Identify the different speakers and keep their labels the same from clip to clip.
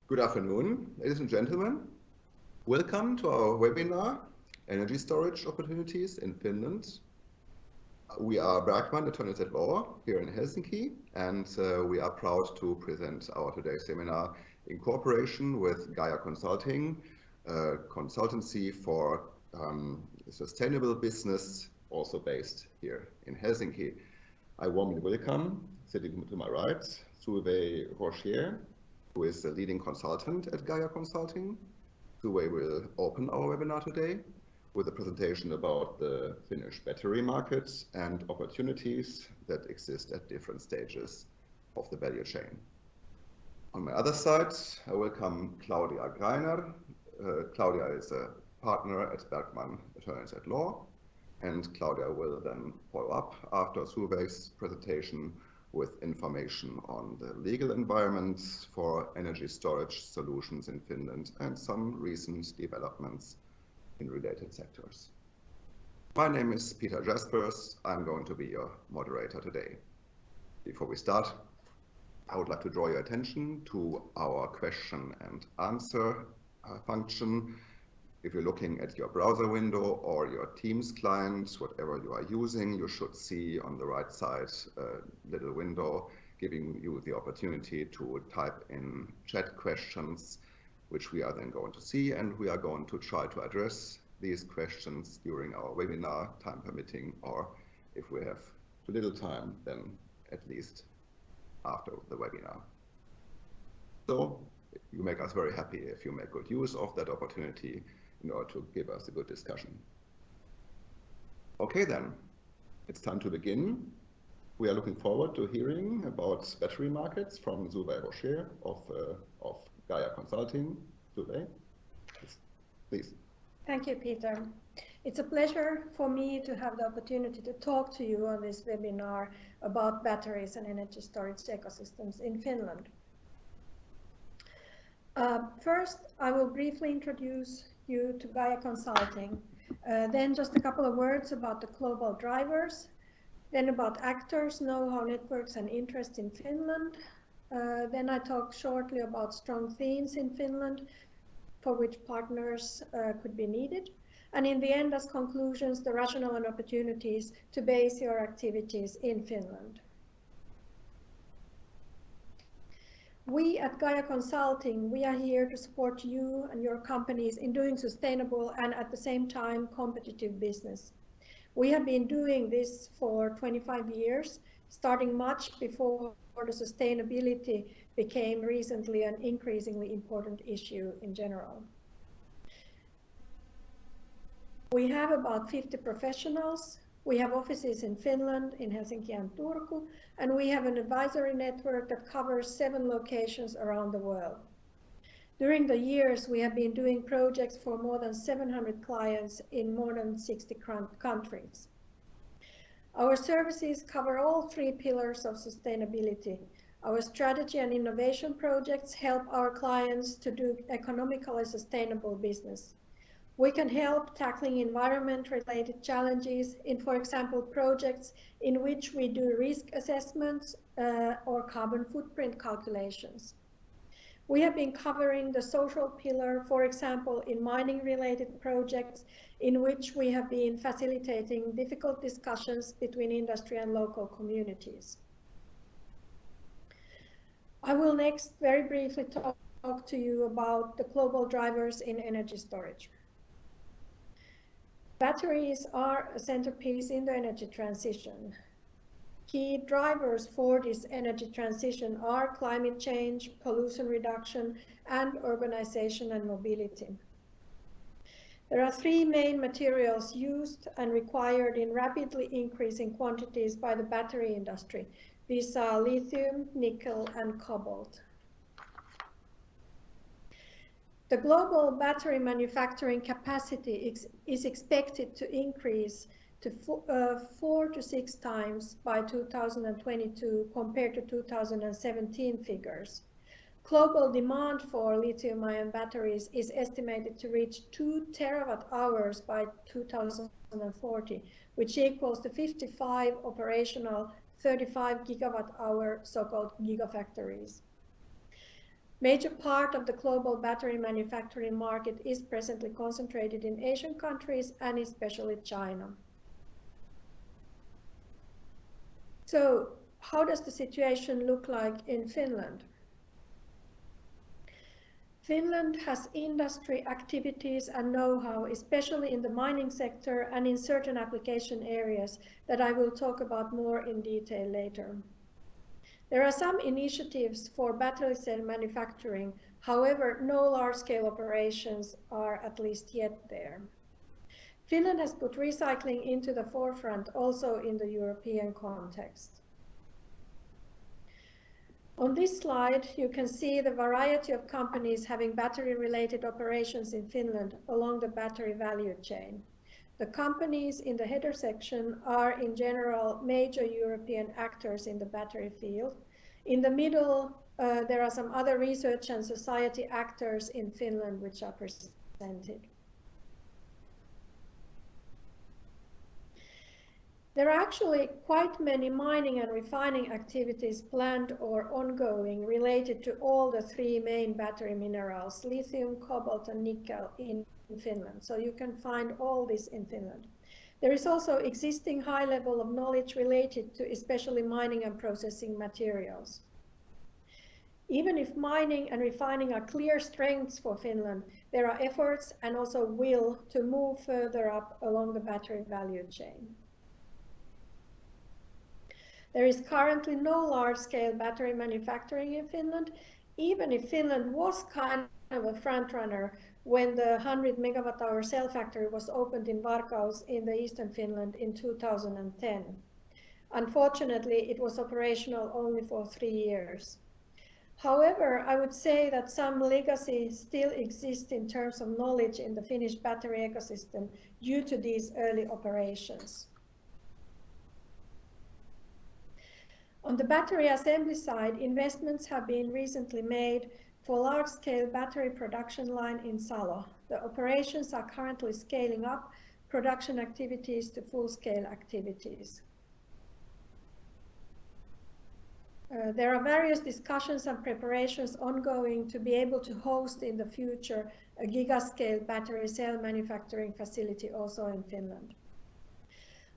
Speaker 1: Good afternoon, ladies and gentlemen. Welcome to our webinar, Energy Storage Opportunities in Finland. We are Bergmann Attorneys at Law here in Helsinki, and we are proud to present our today's seminar in cooperation with Gaia Consulting, a consultancy for sustainable business, also based here in Helsinki. I warmly welcome, sitting to my right, Solveig Roschier, who is the leading consultant at Gaia Consulting. Solveig will open our webinar today with a presentation about the Finnish battery market and opportunities that exist at different stages of the value chain. On my other side, I welcome Claudia Greiner. Claudia is a partner at Bergmann Attorneys at Law, and Claudia will then follow up after Solveig's presentation with information on the legal environment for energy storage solutions in Finland and some recent developments in related sectors. My name is Peter Jaspers. I'm going to be your moderator today. Before we start, I would like to draw your attention to our question and answer function. If you're looking at your browser window or your Teams client, whatever you are using, you should see on the right side a little window giving you the opportunity to type in chat questions, which we are then going to see, and we are going to try to address these questions during our webinar, time permitting, or if we have too little time, then at least after the webinar. So you make us very happy if you make good use of that opportunity in order to give us a good discussion. Okay then, it's time to begin. We are looking forward to hearing about battery markets from Solveig Roschier of Gaia Consulting. Solveig, please.
Speaker 2: Thank you, Peter. It's a pleasure for me to have the opportunity to talk to you on this webinar about batteries and energy storage ecosystems in Finland. First, I will briefly introduce you to Gaia Consulting, then just a couple of words about the global drivers, then about actors, know-how, networks and interest in Finland. Then I talk shortly about strong themes in Finland for which partners could be needed. And in the end, as conclusions, the rationale and opportunities to base your activities in Finland. We at Gaia Consulting, we are here to support you and your companies in doing sustainable and at the same time competitive business. We have been doing this for 25 years, starting much before the sustainability became recently an increasingly important issue in general. We have about 50 professionals. We have offices in Finland, in Helsinki and Turku, and we have an advisory network that covers 7 locations around the world. During the years, we have been doing projects for more than 700 clients in more than 60 countries. Our services cover all 3 pillars of sustainability. Our strategy and innovation projects help our clients to do economically sustainable business. We can help tackling environment-related challenges in, for example, projects in which we do risk assessments or carbon footprint calculations. We have been covering the social pillar, for example, in mining-related projects in which we have been facilitating difficult discussions between industry and local communities. I will next very briefly talk to you about the global drivers in energy storage. Batteries are a centerpiece in the energy transition. Key drivers for this energy transition are climate change, pollution reduction, and urbanization and mobility. There are 3 main materials used and required in rapidly increasing quantities by the battery industry. These are lithium, nickel, and cobalt. The global battery manufacturing capacity is expected to increase to 4 to 6 times by 2022 compared to 2017 figures. Global demand for lithium-ion batteries is estimated to reach 2 terawatt-hours by 2040, which equals to 55 operational 35 gigawatt-hour so-called gigafactories. Major part of the global battery manufacturing market is presently concentrated in Asian countries and especially China. So, how does the situation look like in Finland? Finland has industry activities and know-how, especially in the mining sector and in certain application areas that I will talk about more in detail later. There are some initiatives for battery cell manufacturing, however, no large-scale operations are at least yet there. Finland has put recycling into the forefront also in the European context. On this slide, you can see the variety of companies having battery-related operations in Finland along the battery value chain. The companies in the header section are in general major European actors in the battery field. In the middle, there are some other research and society actors in Finland which are presented. There are actually quite many mining and refining activities planned or ongoing related to all the three main battery minerals, lithium, cobalt and nickel in Finland. So you can find all this in Finland. There is also existing high level of knowledge related to especially mining and processing materials. Even if mining and refining are clear strengths for Finland, there are efforts and also will to move further up along the battery value chain. There is currently no large-scale battery manufacturing in Finland, even if Finland was kind of a front-runner when the 100 megawatt-hour cell factory was opened in Varkaus in the eastern Finland in 2010. Unfortunately, it was operational only for 3 years. However, I would say that some legacy still exists in terms of knowledge in the Finnish battery ecosystem due to these early operations. On the battery assembly side, investments have been recently made for large-scale battery production line in Salo. The operations are currently scaling up production activities to full-scale activities. There are various discussions and preparations ongoing to be able to host in the future a giga-scale battery cell manufacturing facility also in Finland.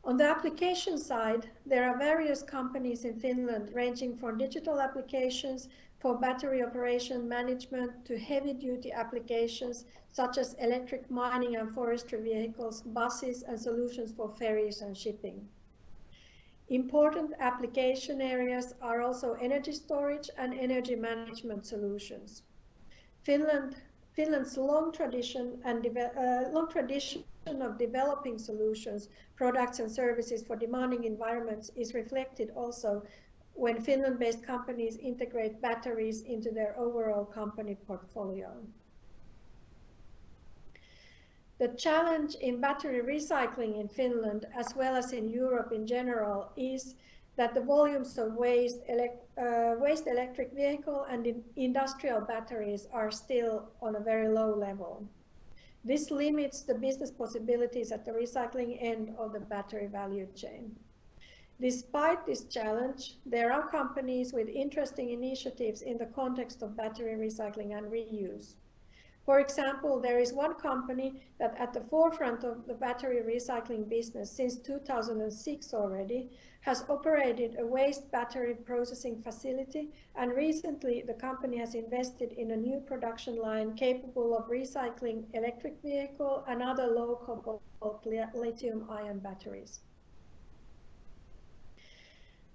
Speaker 2: On the application side, there are various companies in Finland ranging from digital applications for battery operation management to heavy-duty applications such as electric mining and forestry vehicles, buses and solutions for ferries and shipping. Important application areas are also energy storage and energy management solutions. Finland's long tradition of developing solutions, products and services for demanding environments is reflected also when Finland-based companies integrate batteries into their overall company portfolio. The challenge in battery recycling in Finland, as well as in Europe in general, is that the volumes of waste electric vehicle and industrial batteries are still on a very low level. This limits the business possibilities at the recycling end of the battery value chain. Despite this challenge, there are companies with interesting initiatives in the context of battery recycling and reuse. For example, there is one company that at the forefront of the battery recycling business since 2006 already has operated a waste battery processing facility, and recently the company has invested in a new production line capable of recycling electric vehicle and other low cobalt lithium-ion batteries.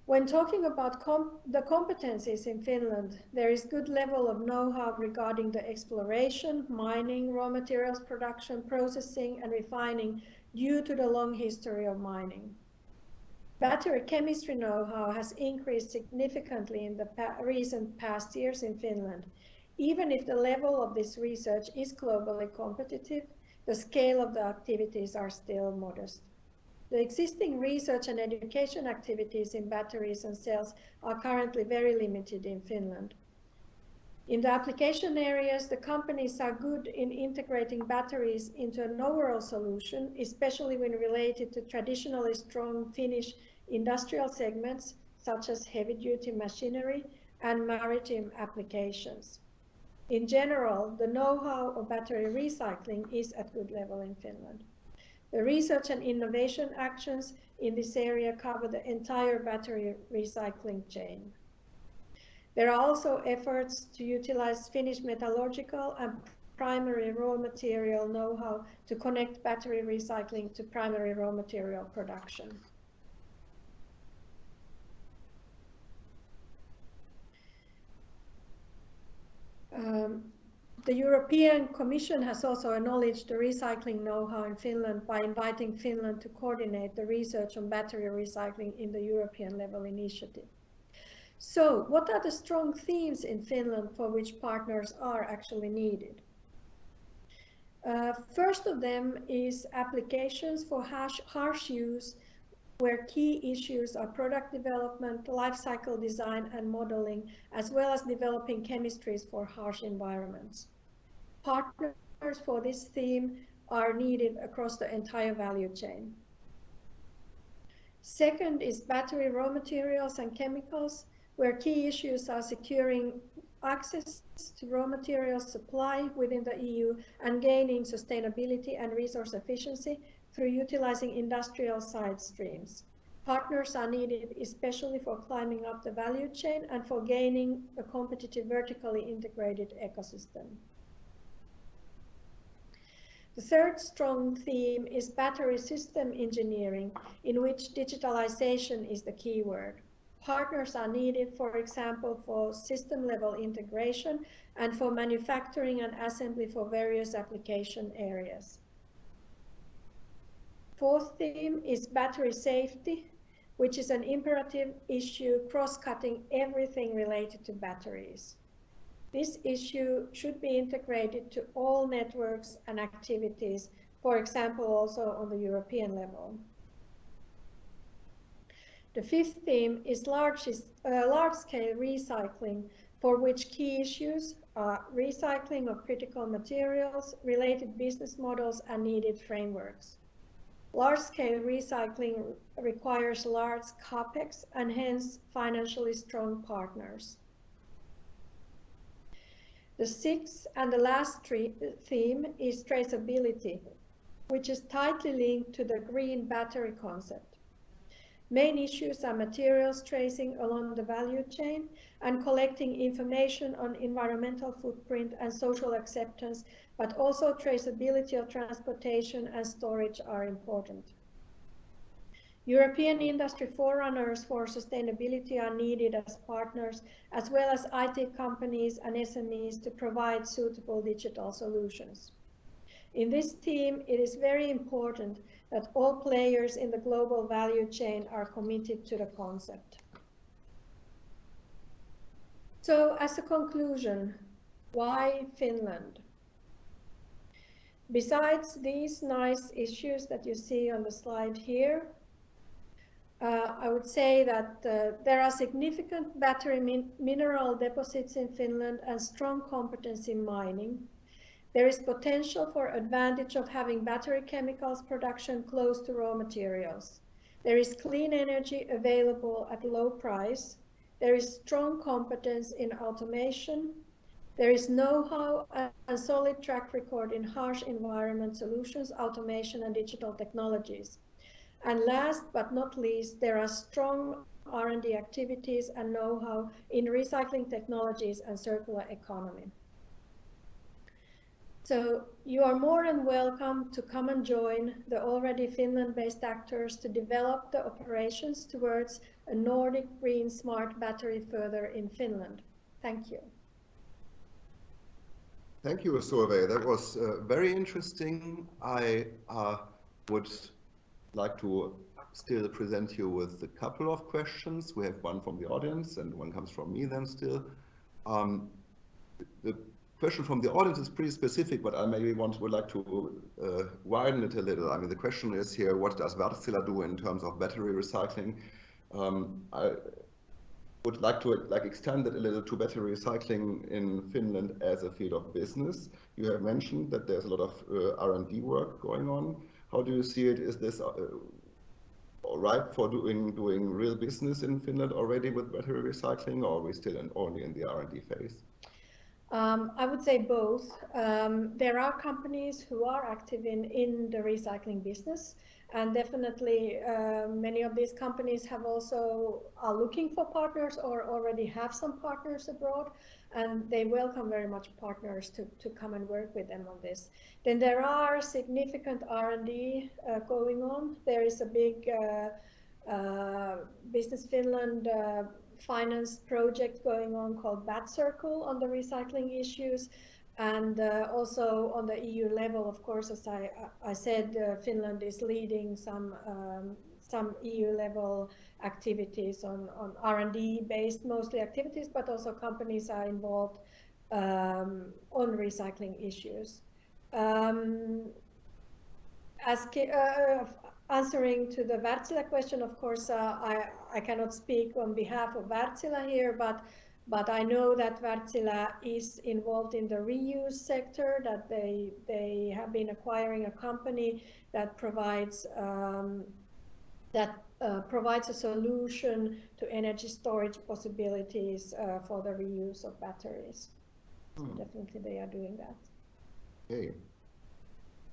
Speaker 2: When talking about the competencies in Finland, there is good level of know-how regarding the exploration, mining, raw materials production, processing and refining due to the long history of mining. Battery chemistry know-how has increased significantly in the recent past years in Finland. Even if the level of this research is globally competitive, the scale of the activities are still modest. The existing research and education activities in batteries and cells are currently very limited in Finland. In the application areas, the companies are good in integrating batteries into an overall solution, especially when related to traditionally strong Finnish industrial segments, such as heavy-duty machinery and maritime applications. In general, the know-how of battery recycling is at good level in Finland. The research and innovation actions in this area cover the entire battery recycling chain. There are also efforts to utilize Finnish metallurgical and primary raw material know-how to connect battery recycling to primary raw material production. The European Commission has also acknowledged the recycling know-how in Finland by inviting Finland to coordinate the research on battery recycling in the European level initiative. So, what are the strong themes in Finland for which partners are actually needed? First of them is applications for harsh use, where key issues are product development, life cycle design and modeling, as well as developing chemistries for harsh environments. Partners for this theme are needed across the entire value chain. Second is battery raw materials and chemicals, where key issues are securing access to raw materials supply within the EU and gaining sustainability and resource efficiency through utilizing industrial side streams. Partners are needed especially for climbing up the value chain and for gaining a competitive vertically integrated ecosystem. The third strong theme is battery system engineering, in which digitalization is the key word. Partners are needed, for example, for system-level integration and for manufacturing and assembly for various application areas. Fourth theme is battery safety, which is an imperative issue cross-cutting everything related to batteries. This issue should be integrated to all networks and activities, for example, also on the European level. The fifth theme is large-scale recycling, for which key issues are recycling of critical materials, related business models, and needed frameworks. Large-scale recycling requires large capex and hence financially strong partners. The sixth and the last theme is traceability, which is tightly linked to the green battery concept. Main issues are materials tracing along the value chain and collecting information on environmental footprint and social acceptance, but also traceability of transportation and storage are important. European industry forerunners for sustainability are needed as partners, as well as IT companies and SMEs to provide suitable digital solutions. In this theme, it is very important that all players in the global value chain are committed to the concept. So, as a conclusion, why Finland? Besides these nice issues that you see on the slide here, I would say that there are significant battery mineral deposits in Finland and strong competence in mining. There is potential for advantage of having battery chemicals production close to raw materials. There is clean energy available at low price. There is strong competence in automation. There is know-how and solid track record in harsh environment solutions, automation, and digital technologies. And last but not least, there are strong R&D activities and know-how in recycling technologies and circular economy. So you are more than welcome to come and join the already Finland-based actors to develop the operations towards a Nordic green smart battery further in Finland. Thank you.
Speaker 1: Thank you, Solveig. That was very interesting. I would like to still present you with a couple of questions. We have one from the audience and one comes from me then still. The question from the audience is pretty specific, but I maybe would like to widen it a little. I mean, the question is here, what does Wärtsilä do in terms of battery recycling? I would like to extend it a little to battery recycling in Finland as a field of business. You have mentioned that there's a lot of R&D work going on. How do you see it? Is this ripe for doing real business in Finland already with battery recycling, or are we still only in the R&D phase?
Speaker 2: I would say both. There are companies who are active in the recycling business, and definitely many of these companies are looking for partners or already have some partners abroad, and they welcome very much partners to come and work with them on this. Then there are significant R&D going on. There is a big Business Finland finance project going on called Bat Circle on the recycling issues, and also on the EU level, of course, as I said, Finland is leading some EU level activities on R&D based mostly activities, but also companies are involved on recycling issues. Answering to the Wärtsilä question, of course, I cannot speak on behalf of Wärtsilä here, but I know that Wärtsilä is involved in the reuse sector, that they have been acquiring a company that provides a solution to energy storage possibilities for the reuse of batteries. So definitely they are doing that.
Speaker 1: Okay.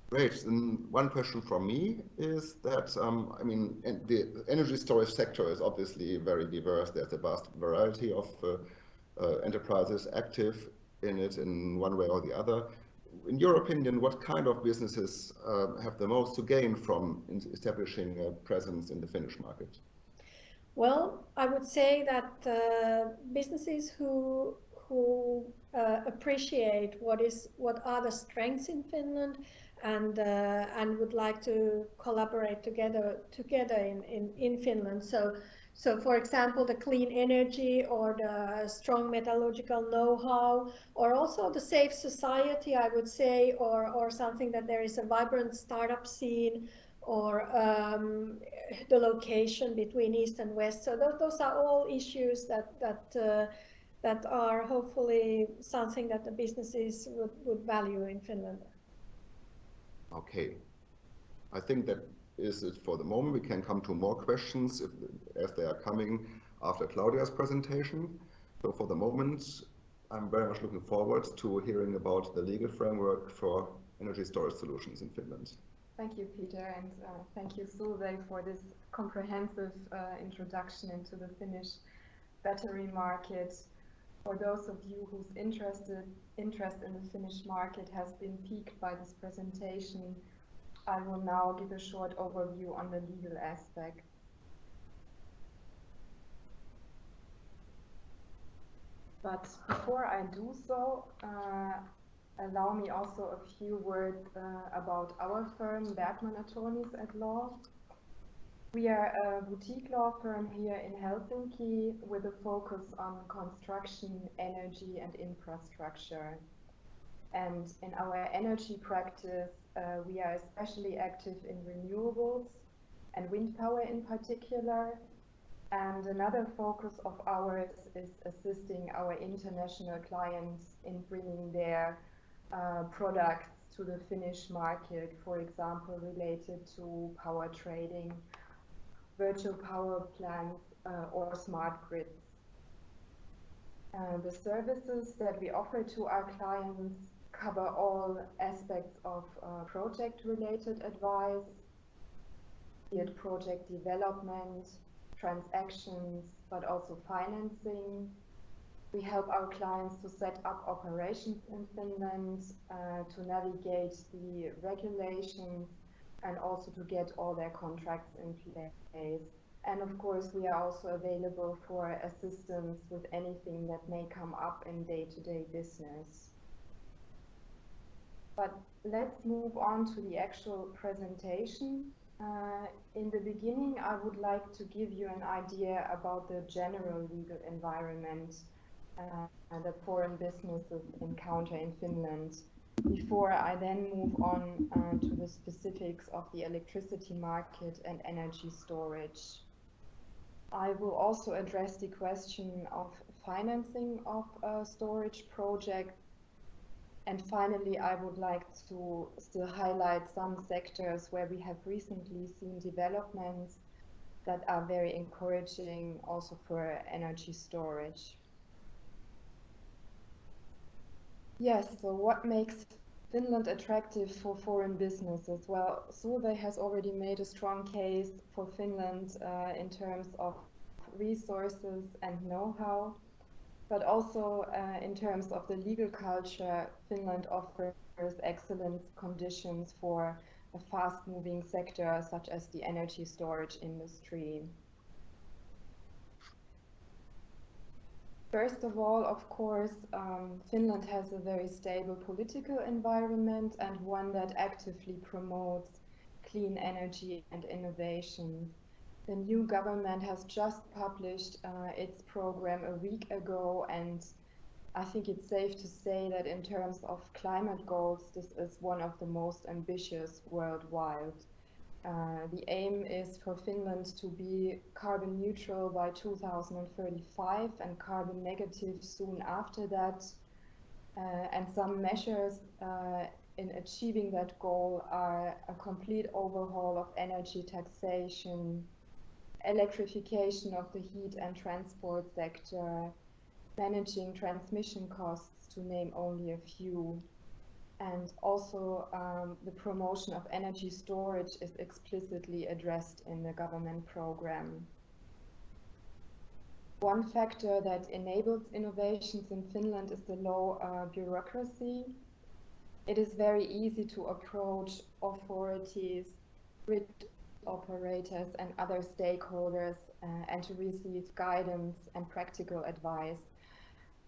Speaker 1: Great. And one question from me is that, I mean, the energy storage sector is obviously very diverse. There's a vast variety of enterprises active in it in one way or the other. In your opinion, what kind of businesses have the most to gain from establishing a presence in the Finnish market?
Speaker 2: Well, I would say that businesses who appreciate what are the strengths in Finland and would like to collaborate together in Finland. So for example, the clean energy or the strong metallurgical know-how, or also the safe society, I would say, or something that there is a vibrant startup scene, or the location between East and West. So those are all issues that are hopefully something that the businesses would value in Finland.
Speaker 1: Okay. I think that is it for the moment. We can come to more questions as they are coming after Claudia's presentation. So for the moment, I'm very much looking forward to hearing about the legal framework for energy storage solutions in Finland.
Speaker 3: Thank you, Peter, and thank you, Solveig, for this comprehensive introduction into the Finnish battery market. For those of you whose interest in the Finnish market has been piqued by this presentation, I will now give a short overview on the legal aspect. But before I do so, allow me also a few words about our firm, Bergmann Attorneys at Law. We are a boutique law firm here in Helsinki with a focus on construction, energy and infrastructure. And in our energy practice, we are especially active in renewables and wind power in particular. And another focus of ours is assisting our international clients in bringing their products to the Finnish market, for example, related to power trading, virtual power plants, or smart grids. The services that we offer to our clients cover all aspects of project-related advice, be it project development, transactions, but also financing. We help our clients to set up operations in Finland, to navigate the regulations, and also to get all their contracts in place. And of course, we are also available for assistance with anything that may come up in day-to-day business. But let's move on to the actual presentation. In the beginning, I would like to give you an idea about the general legal environment that foreign businesses encounter in Finland, before I then move on to the specifics of the electricity market and energy storage. I will also address the question of financing of storage projects. And finally, I would like to still highlight some sectors where we have recently seen developments that are very encouraging also for energy storage. Yes, so what makes Finland attractive for foreign businesses? Well, Solveig has already made a strong case for Finland in terms of resources and know-how, but also in terms of the legal culture. Finland offers excellent conditions for a fast-moving sector such as the energy storage industry. First of all, of course, Finland has a very stable political environment and one that actively promotes clean energy and innovation. The new government has just published its program a week ago, and I think it's safe to say that in terms of climate goals, this is one of the most ambitious worldwide. The aim is for Finland to be carbon neutral by 2035 and carbon negative soon after that. And some measures in achieving that goal are a complete overhaul of energy taxation, electrification of the heat and transport sector, managing transmission costs, to name only a few. And also the promotion of energy storage is explicitly addressed in the government program. One factor that enables innovations in Finland is the low bureaucracy. It is very easy to approach authorities, grid operators and other stakeholders and to receive guidance and practical advice.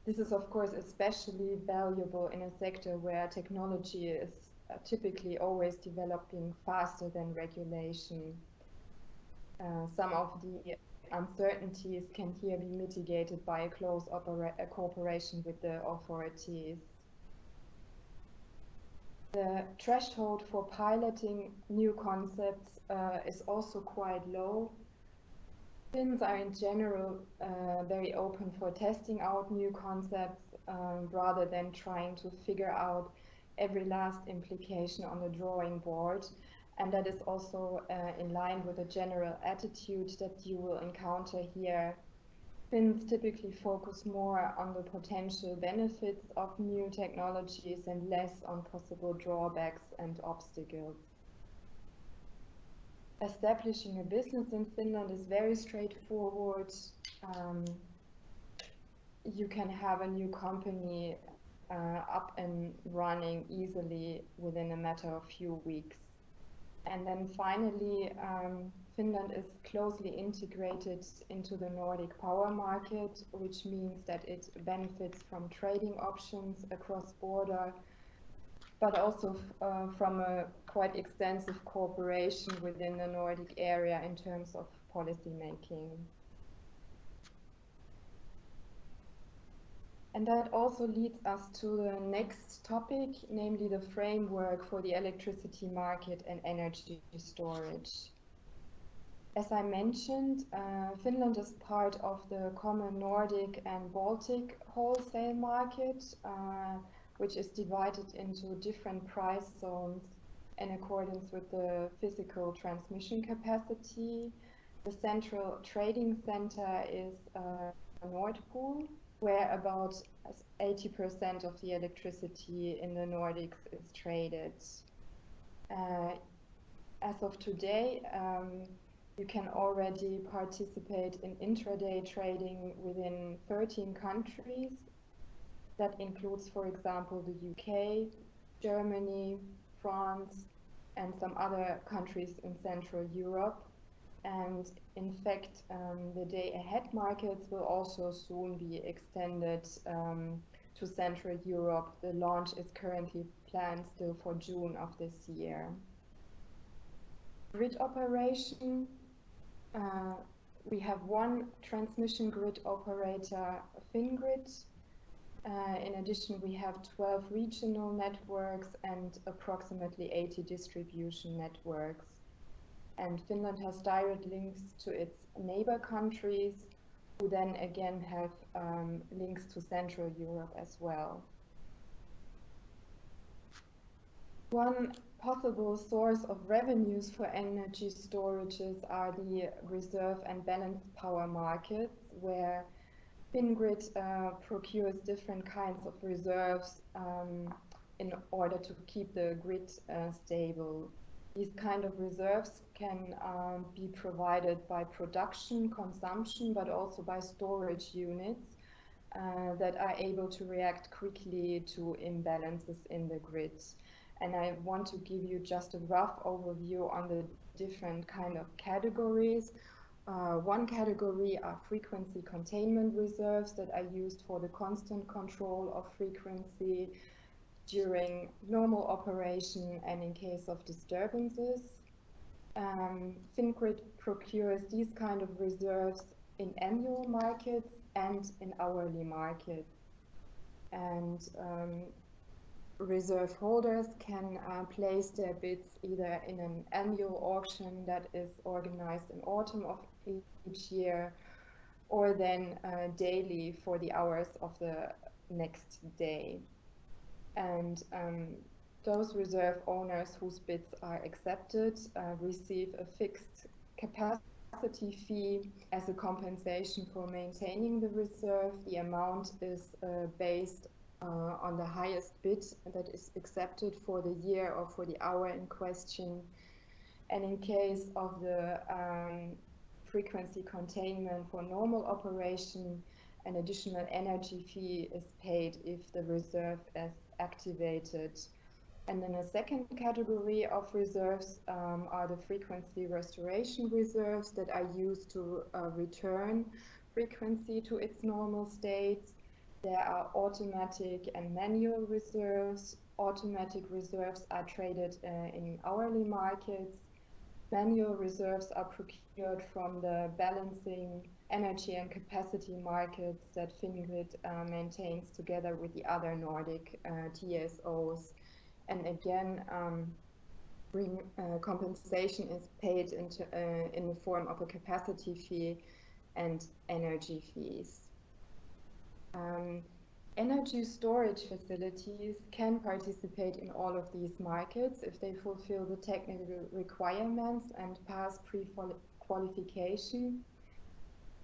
Speaker 3: This is, of course, especially valuable in a sector where technology is typically always developing faster than regulation. Some of the uncertainties can here be mitigated by a close cooperation with the authorities. The threshold for piloting new concepts is also quite low. Finns are in general very open for testing out new concepts rather than trying to figure out every last implication on the drawing board. And that is also in line with the general attitude that you will encounter here. Finns typically focus more on the potential benefits of new technologies and less on possible drawbacks and obstacles. Establishing a business in Finland is very straightforward. You can have a new company up and running easily within a matter of few weeks. And then finally, Finland is closely integrated into the Nordic power market, which means that it benefits from trading options across border, but also from a quite extensive cooperation within the Nordic area in terms of policy making. And that also leads us to the next topic, namely the framework for the electricity market and energy storage. As I mentioned, Finland is part of the common Nordic and Baltic wholesale market, which is divided into different price zones in accordance with the physical transmission capacity. The central trading center is Nord Pool, where about 80% of the electricity in the Nordics is traded. As of today, you can already participate in intraday trading within 13 countries. That includes, for example, the UK, Germany, France, and some other countries in Central Europe. And in fact, the day-ahead markets will also soon be extended to Central Europe. The launch is currently planned still for June of this year. Grid operation. We have one transmission grid operator, Fingrid. In addition, we have 12 regional networks and approximately 80 distribution networks. And Finland has direct links to its neighbor countries, who then again have links to Central Europe as well. One possible source of revenues for energy storages are the reserve and balanced power markets, where FinGrid procures different kinds of reserves in order to keep the grid stable. These kind of reserves can be provided by production, consumption, but also by storage units that are able to react quickly to imbalances in the grid. And I want to give you just a rough overview on the different kind of categories. One category are frequency containment reserves that are used for the constant control of frequency during normal operation and in case of disturbances. FinGrid procures these kind of reserves in annual markets and in hourly markets. And reserve holders can place their bids either in an annual auction that is organized in autumn of each year, or then daily for the hours of the next day. And those reserve owners whose bids are accepted receive a fixed capacity fee as a compensation for maintaining the reserve. The amount is based on the highest bid that is accepted for the year or for the hour in question. And in case of the frequency containment for normal operation, an additional energy fee is paid if the reserve is activated. And then a second category of reserves are the frequency restoration reserves that are used to return frequency to its normal state. There are automatic and manual reserves. Automatic reserves are traded in hourly markets. Manual reserves are procured from the balancing energy and capacity markets that FinGrid maintains together with the other Nordic TSOs. And again, compensation is paid in the form of a capacity fee and energy fees. Energy storage facilities can participate in all of these markets if they fulfill the technical requirements and pass pre-qualification.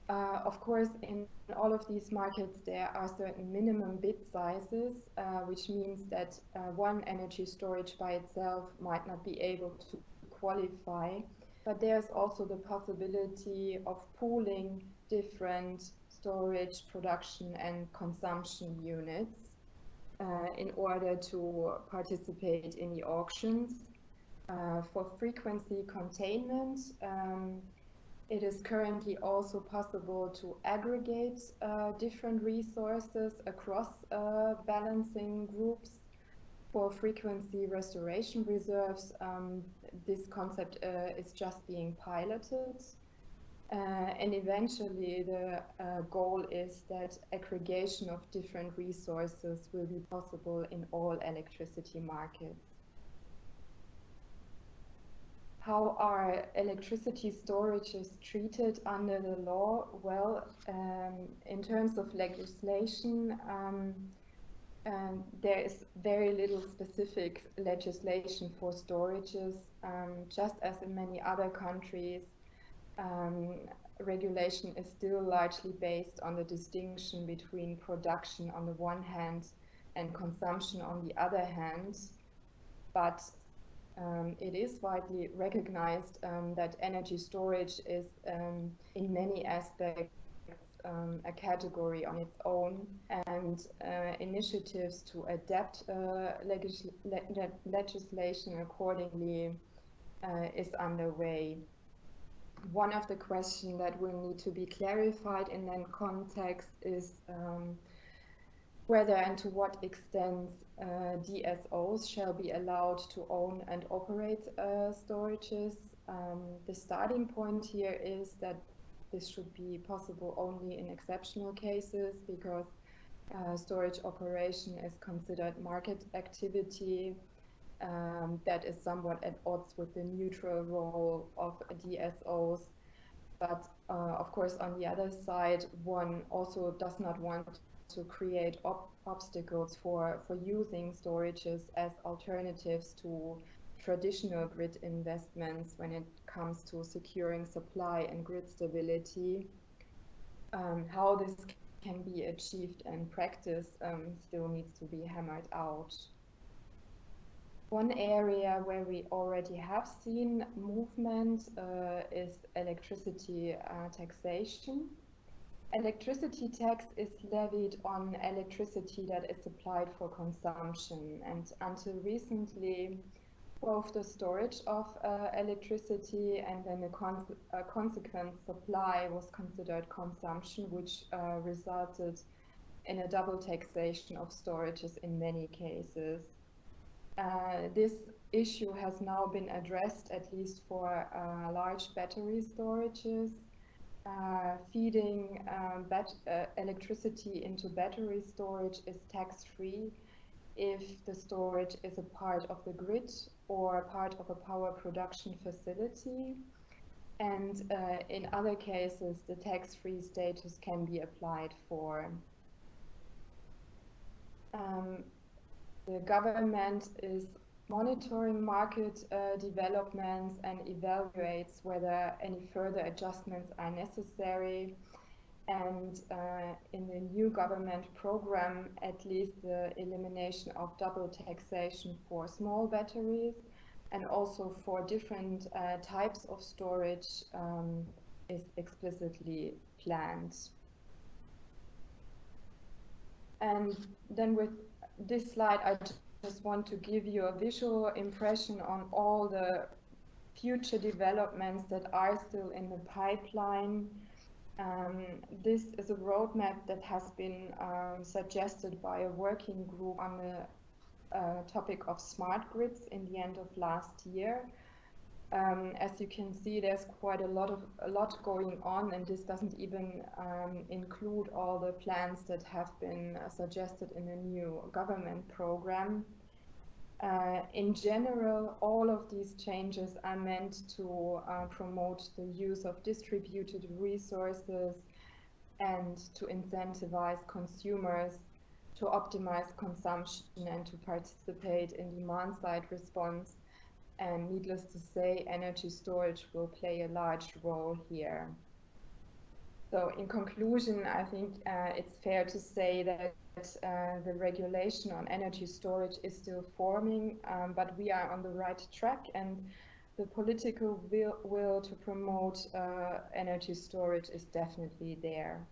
Speaker 3: Of course, in all of these markets, there are certain minimum bid sizes, which means that one energy storage by itself might not be able to qualify. But there's also the possibility of pooling different storage, production, and consumption units in order to participate in the auctions. For frequency containment, it is currently also possible to aggregate different resources across balancing groups. For frequency restoration reserves, this concept is just being piloted. And eventually the goal is that aggregation of different resources will be possible in all electricity markets. How are electricity storages treated under the law? Well, in terms of legislation, there is very little specific legislation for storages, just as in many other countries. Regulation is still largely based on the distinction between production on the one hand and consumption on the other hand. But it is widely recognized that energy storage is in many aspects a category on its own, and initiatives to adapt legislation accordingly is underway. One of the questions that will need to be clarified in that context is whether and to what extent DSOs shall be allowed to own and operate storages. The starting point here is that this should be possible only in exceptional cases, because storage operation is considered market activity that is somewhat at odds with the neutral role of DSOs. But of course, on the other side, one also does not want to create obstacles for using storages as alternatives to traditional grid investments when it comes to securing supply and grid stability. How this can be achieved in practice still needs to be hammered out. One area where we already have seen movement is electricity taxation. Electricity tax is levied on electricity that is supplied for consumption, and until recently, both the storage of electricity and then the consequent supply was considered consumption, which resulted in a double taxation of storages in many cases. This issue has now been addressed, at least for large battery storages. Feeding electricity into battery storage is tax-free if the storage is a part of the grid or part of a power production facility. And in other cases, the tax-free status can be applied for. The government is monitoring market developments and evaluates whether any further adjustments are necessary. And in the new government program, at least the elimination of double taxation for small batteries and also for different types of storage is explicitly planned. And then with this slide, I just want to give you a visual impression on all the future developments that are still in the pipeline. This is a roadmap that has been suggested by a working group on the topic of smart grids in the end of last year. As you can see, there's quite a lot going on, and this doesn't even include all the plans that have been suggested in the new government program. In general, all of these changes are meant to promote the use of distributed resources and to incentivize consumers to optimize consumption and to participate in demand-side response. And needless to say, energy storage will play a large role here. So in conclusion, I think it's fair to say that the regulation on energy storage is still forming, but we are on the right track, and the political will to promote energy storage is definitely there.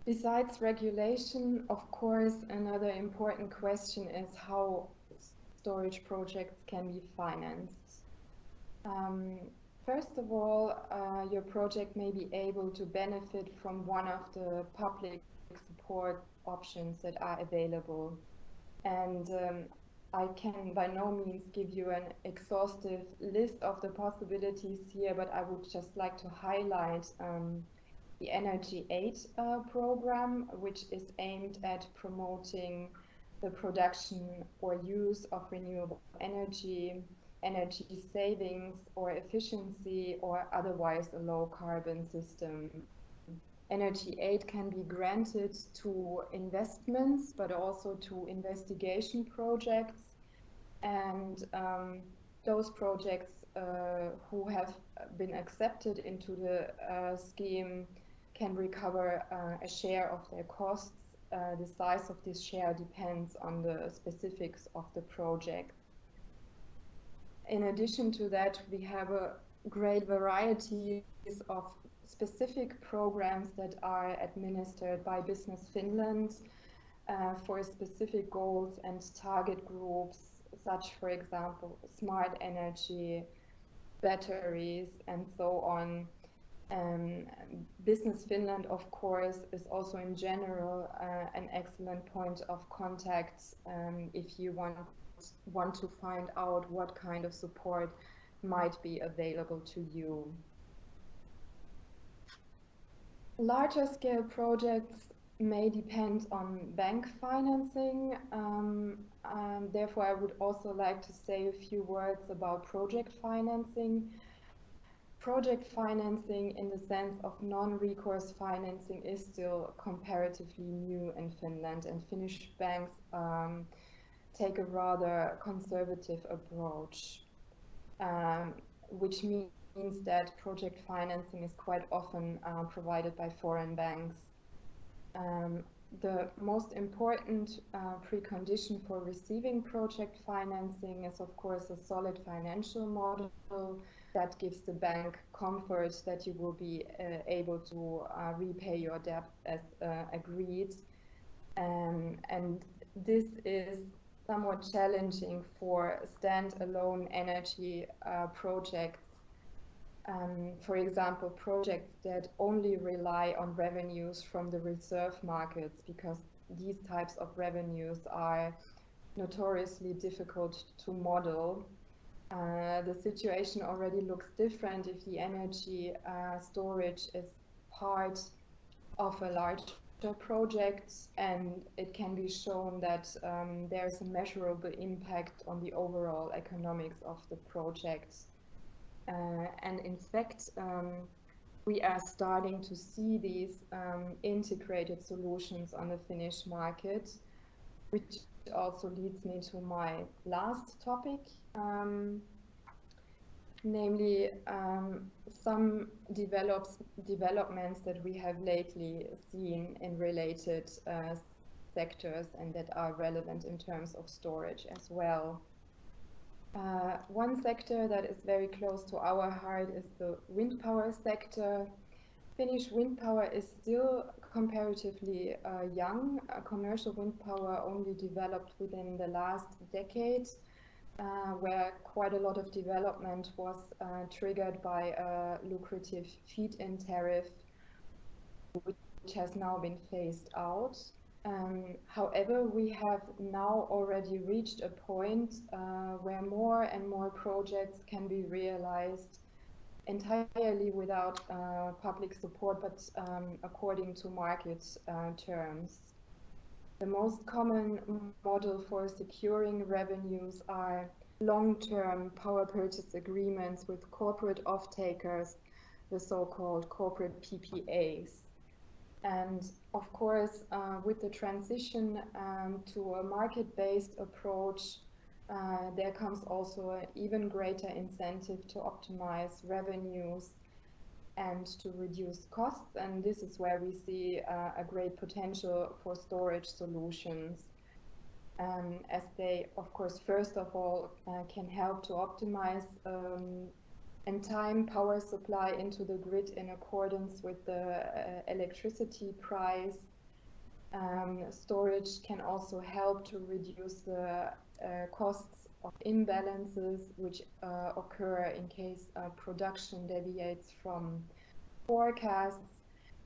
Speaker 3: Besides regulation, of course, another important question is how storage projects can be financed. First of all, your project may be able to benefit from one of the public support options that are available. And I can by no means give you an exhaustive list of the possibilities here, but I would just like to highlight the Energy Aid program, which is aimed at promoting the production or use of renewable energy, energy savings or efficiency, or otherwise a low carbon system. Energy aid can be granted to investments, but also to investigation projects. And those projects who have been accepted into the scheme can recover a share of their costs. The size of this share depends on the specifics of the project. In addition to that, we have a great variety of specific programs that are administered by Business Finland for specific goals and target groups, such, for example, smart energy, batteries, and so on. Business Finland, of course, is also in general an excellent point of contact if you want to find out what kind of support might be available to you. Larger scale projects may depend on bank financing. Therefore, I would also like to say a few words about project financing. Project financing in the sense of non-recourse financing is still comparatively new in Finland, and Finnish banks take a rather conservative approach, which means means that project financing is quite often provided by foreign banks. The most important precondition for receiving project financing is, of course, a solid financial model that gives the bank comfort that you will be able to repay your debt as agreed. And this is somewhat challenging for standalone energy projects. For example, projects that only rely on revenues from the reserve markets, because these types of revenues are notoriously difficult to model. The situation already looks different if the energy storage is part of a larger project, and it can be shown that there's a measurable impact on the overall economics of the project. And in fact, we are starting to see these integrated solutions on the Finnish market, which also leads me to my last topic, namely some developments that we have lately seen in related sectors and that are relevant in terms of storage as well. One sector that is very close to our heart is the wind power sector. Finnish wind power is still comparatively young. Commercial wind power only developed within the last decade, where quite a lot of development was triggered by a lucrative feed-in tariff, which has now been phased out. However, we have now already reached a point where more and more projects can be realized entirely without public support, but according to market terms. The most common model for securing revenues are long-term power purchase agreements with corporate off-takers, the so-called corporate PPAs. And of course, with the transition to a market-based approach, there comes also an even greater incentive to optimize revenues and to reduce costs. And this is where we see a great potential for storage solutions, as they, of course, first of all, can help to optimize and time power supply into the grid in accordance with the electricity price. Storage can also help to reduce the costs of imbalances which occur in case production deviates from forecasts.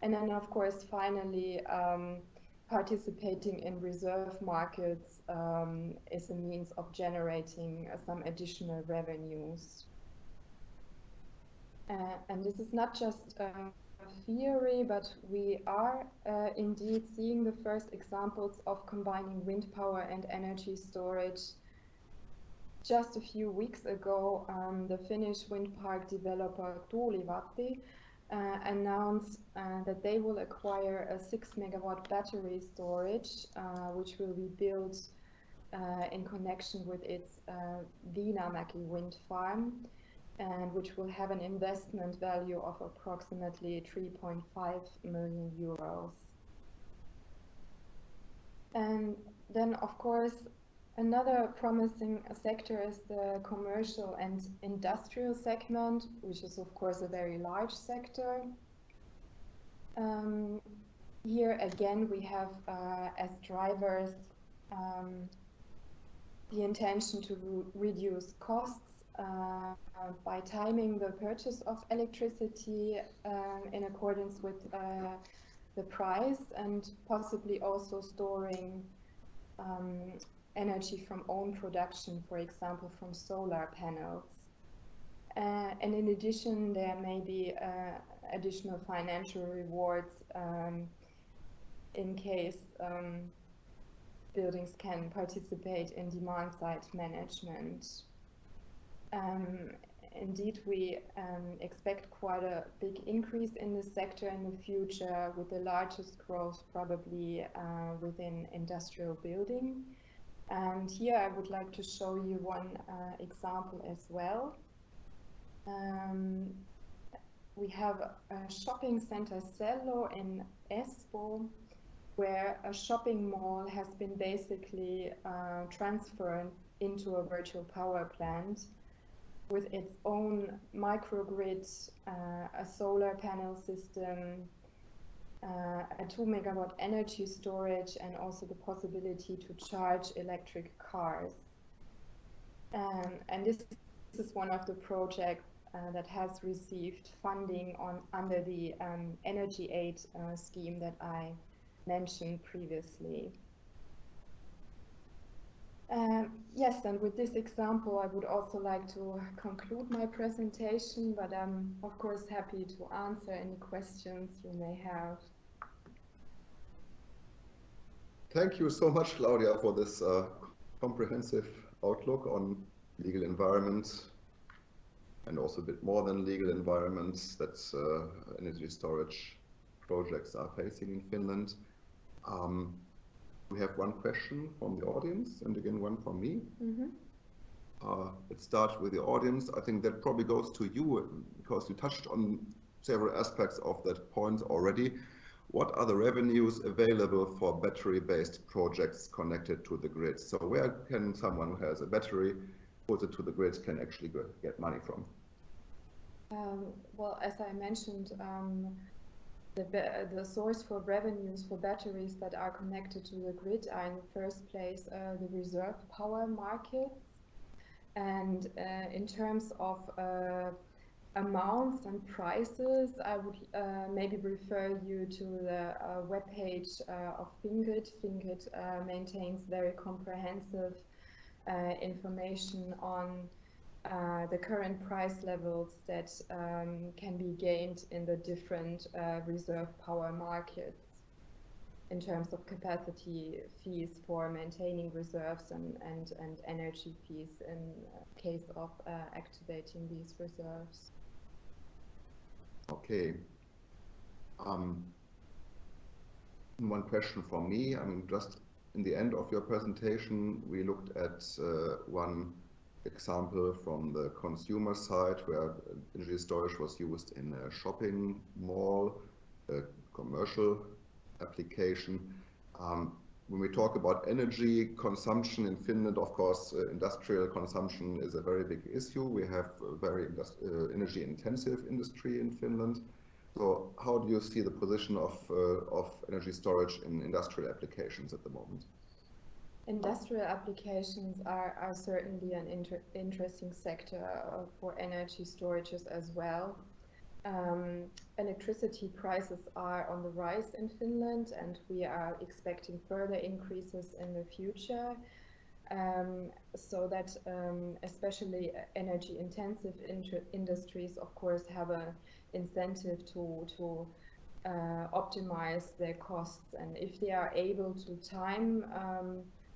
Speaker 3: And then, of course, finally, participating in reserve markets is a means of generating some additional revenues. And this is not just theory, but we are indeed seeing the first examples of combining wind power and energy storage. Just a few weeks ago, the Finnish wind park developer Tuulivatti announced that they will acquire a 6-megawatt battery storage, which will be built in connection with its Viinamäki wind farm, and which will have an investment value of approximately 3.5 million euros. And then, of course, another promising sector is the commercial and industrial segment, which is, of course, a very large sector. Here again, we have as drivers the intention to reduce costs by timing the purchase of electricity in accordance with the price, and possibly also storing energy from own production, for example, from solar panels. And in addition, there may be additional financial rewards in case buildings can participate in demand-side management. Indeed, we expect quite a big increase in this sector in the future, with the largest growth probably within industrial building. And here I would like to show you one example as well. We have a shopping center Cello in Espoo, where a shopping mall has been basically transferred into a virtual power plant with its own microgrid, a solar panel system, a 2 megawatt energy storage, and also the possibility to charge electric cars. And this is one of the projects that has received funding under the energy aid scheme that I mentioned previously. Yes, and with this example, I would also like to conclude my presentation, but I'm of course happy to answer any questions you may have.
Speaker 1: Thank you so much, Claudia, for this comprehensive outlook on legal environment and also a bit more than legal environments that energy storage projects are facing in Finland. We have one question from the audience and again one from me. Let's start with the audience. I think that probably goes to you because you touched on several aspects of that point already. What are the revenues available for battery-based projects connected to the grid? So where can someone who has a battery put it to the grid can actually get money from?
Speaker 3: Well, as I mentioned, the source for revenues for batteries that are connected to the grid are in the first place the reserve power markets. And in terms of amounts and prices, I would maybe refer you to the webpage of Fingrid. Fingrid maintains very comprehensive information on the current price levels that can be gained in the different reserve power markets in terms of capacity fees for maintaining reserves and energy fees in case of activating these reserves.
Speaker 1: Okay. One question from me. I mean, just in the end of your presentation, we looked at one example from the consumer side where energy storage was used in a shopping mall, a commercial application. When we talk about energy consumption in Finland, of course, industrial consumption is a very big issue. We have a very energy intensive industry in Finland. So how do you see the position of energy storage in industrial applications at the moment?
Speaker 3: Industrial applications are certainly an interesting sector for energy storages as well. Electricity prices are on the rise in Finland, and we are expecting further increases in the future. So that especially energy intensive industries, of course, have an incentive to optimize their costs, and if they are able to time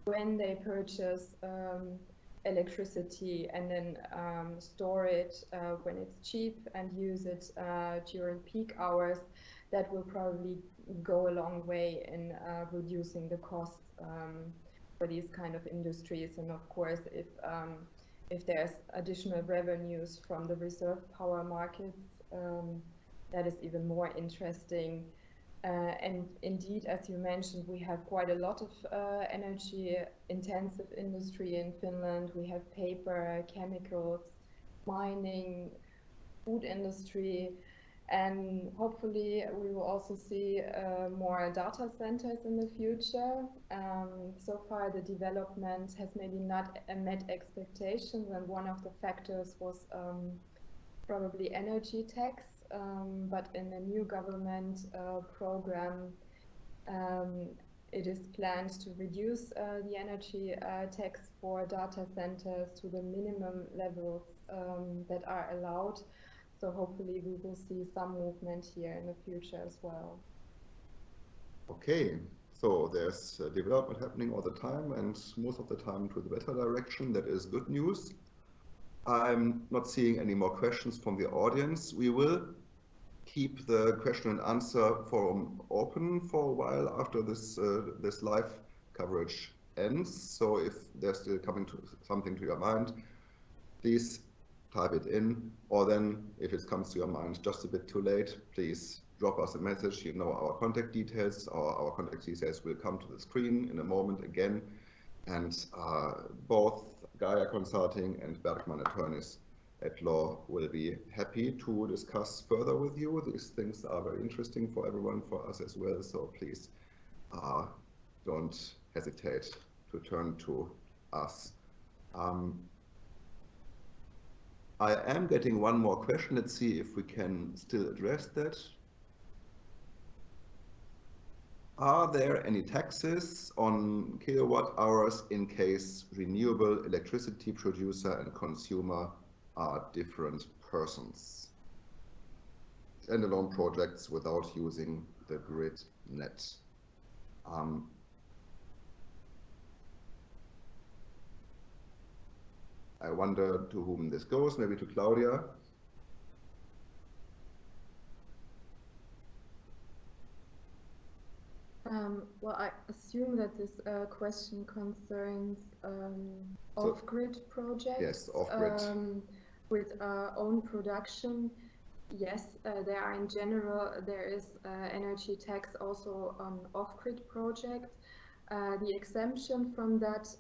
Speaker 3: when they purchase electricity and then store it when it's cheap and use it during peak hours, that will probably go a long way in reducing the costs for these kind of industries. And of course, if there's additional revenues from the reserve power markets, that is even more interesting. And indeed, as you mentioned, we have quite a lot of energy intensive industry in Finland. We have paper, chemicals, mining, food industry, and hopefully we will also see more data centers in the future. So far the development has maybe not met expectations, and one of the factors was probably energy tax. But in the new government program, it is planned to reduce the energy tax for data centers to the minimum levels that are allowed. So hopefully we will see some movement here in the future as well.
Speaker 1: Okay, so there's development happening all the time, and most of the time to the better direction. That is good news. I'm not seeing any more questions from the audience. We will keep the question and answer forum open for a while after this live coverage ends. So if there's still coming to something to your mind, please type it in, or then if it comes to your mind just a bit too late, please drop us a message. You know our contact details. Our contact details will come to the screen in a moment again. And both Gaia Consulting and Bergmann Attorneys at Law will be happy to discuss further with you. These things are very interesting for everyone, for us as well. So please don't hesitate to turn to us. I am getting one more question. Let's see if we can still address that. Are there any taxes on kilowatt hours in case renewable electricity producer and consumer are different persons? Standalone projects without using the grid net. I wonder to whom this goes, maybe to Claudia.
Speaker 3: Well, I assume that this question concerns off-grid projects.
Speaker 1: Yes, off-grid.
Speaker 3: With own production. Yes, there are in general, there is energy tax also on off-grid projects. The exemption from that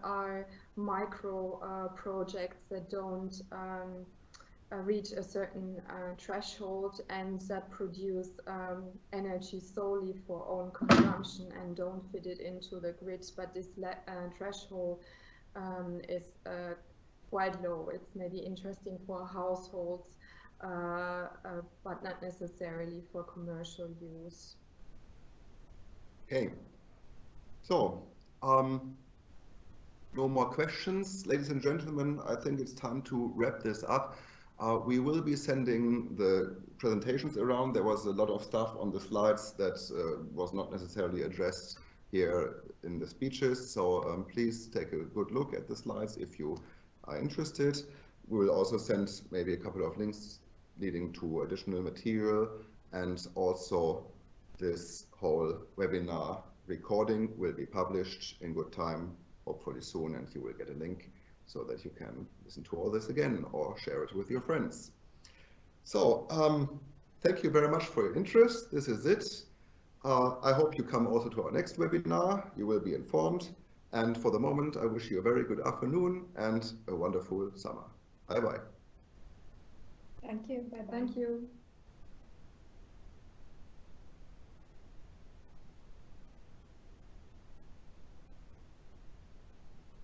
Speaker 3: are micro projects that don't reach a certain threshold and that produce energy solely for own consumption and don't fit it into the grid. But this threshold is quite low. It's maybe interesting for households, but not necessarily for commercial use.
Speaker 1: Okay. So, no more questions. Ladies and gentlemen, I think it's time to wrap this up. We will be sending the presentations around. There was a lot of stuff on the slides that was not necessarily addressed here in the speeches. So please take a good look at the slides if you are interested. We will also send maybe a couple of links leading to additional material, and also this whole webinar recording will be published in good time, hopefully soon, and you will get a link so that you can listen to all this again or share it with your friends. So thank you very much for your interest. This is it. I hope you come also to our next webinar. You will be informed. And for the moment, I wish you a very good afternoon and a wonderful summer. Bye-bye.
Speaker 2: Thank you. Bye-bye.
Speaker 3: Thank you.